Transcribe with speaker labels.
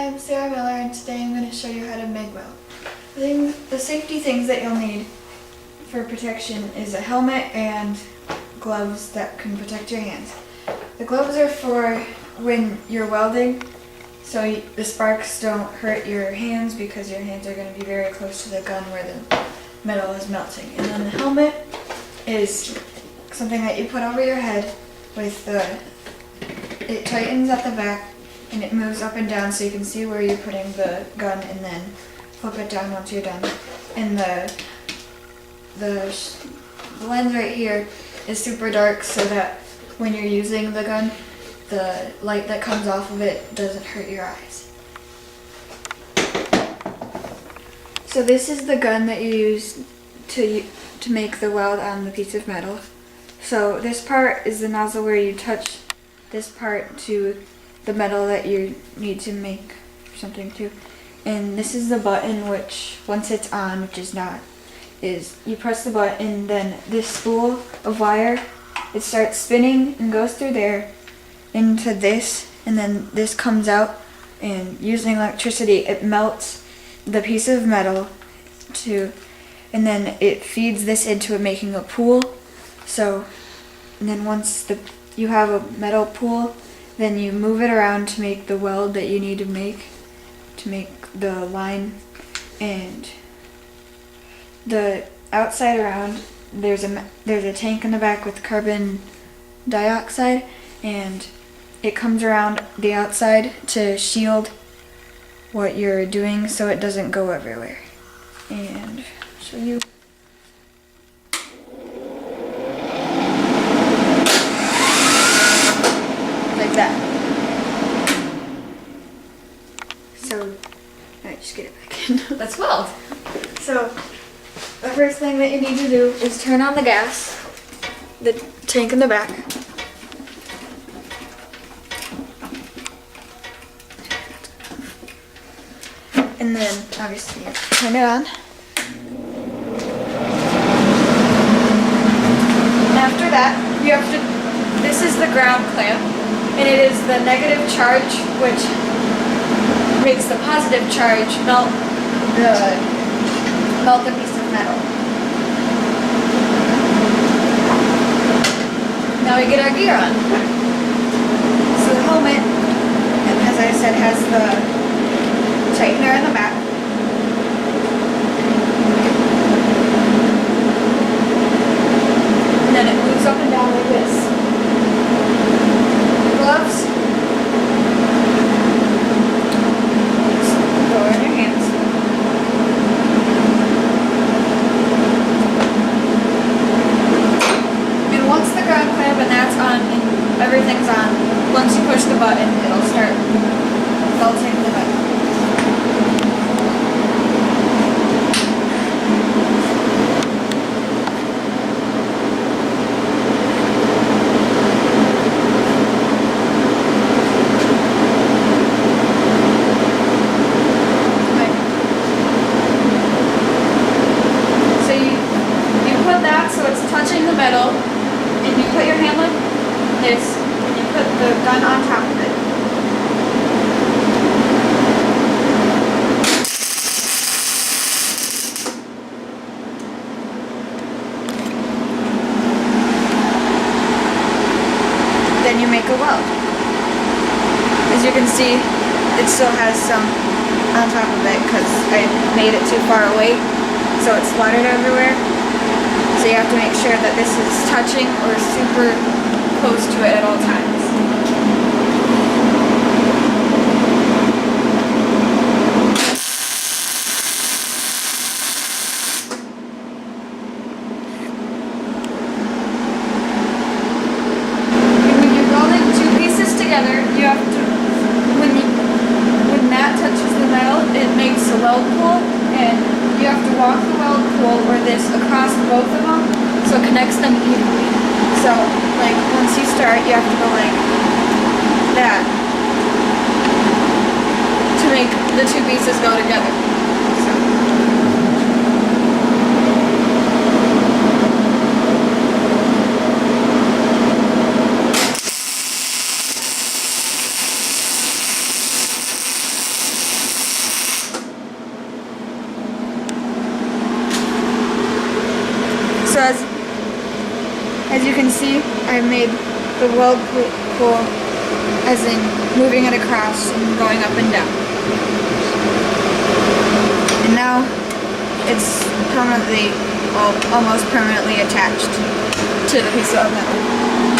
Speaker 1: I'm Sara Miller, and today I'm going to show you how to MIG weld. The safety things that you'll need for protection is a helmet and gloves that can protect your hands. The gloves are for when you're welding, so the sparks don't hurt your hands because your hands are going to be very close to the gun where the metal is melting. And then the helmet is something that you put over your head with it tightens at the back and it moves up and down so you can see where you're putting the gun, and then flip it down once you're done. And the lens right here is super dark so that when you're using the gun, the light that comes off of it doesn't hurt your eyes. So this is the gun that you use to make the weld on the piece of metal. So this part is the nozzle where you touch this part to the metal that you need to make something to. And this is the button, which once it's on, which is not, is you press the button, then this spool of wire, it starts spinning and goes through there into this, and then this comes out, and using electricity it melts the piece of metal and then it feeds this into making a pool. So, and then once you have a metal pool, then you move it around to make the weld that you need to make the line. And the outside around, there's a tank in the back with carbon dioxide, and it comes around the outside to shield what you're doing so it doesn't go everywhere. And I'll show you. Like that. So, I just get it back in.
Speaker 2: Let's weld.
Speaker 1: So, the first thing that you need to do is turn on the gas, the tank in the back. And then, obviously, you have to turn it on. And after that, this is the ground clamp, and it is the negative charge which makes the positive charge melt the piece of metal. Now we get our gear on. So the helmet, as I said, has the tightener in the back. And then it moves up and down like this. Gloves go in your hands. And once the ground clamp and that's on and everything's on, once you push the button, it'll start melting the metal. Touching the metal, and you put your hand like this, and you put the gun on top of it. Then you make a weld. As you can see, it still has some on top of it because I made it too far away, so it's splattered everywhere. So you have to make sure that this is touching or super close to it at all times. And when you're welding two pieces together, you have to, when that touches the metal, it makes a weld pool, and you have to walk the weld pool or this across both of them so it connects them evenly. So, like, once you start, you have to go like that to make the two pieces go together. As you can see, I made the weld pool as in moving it across and going up and down. And now it's permanently, well, almost permanently attached to the piece of metal.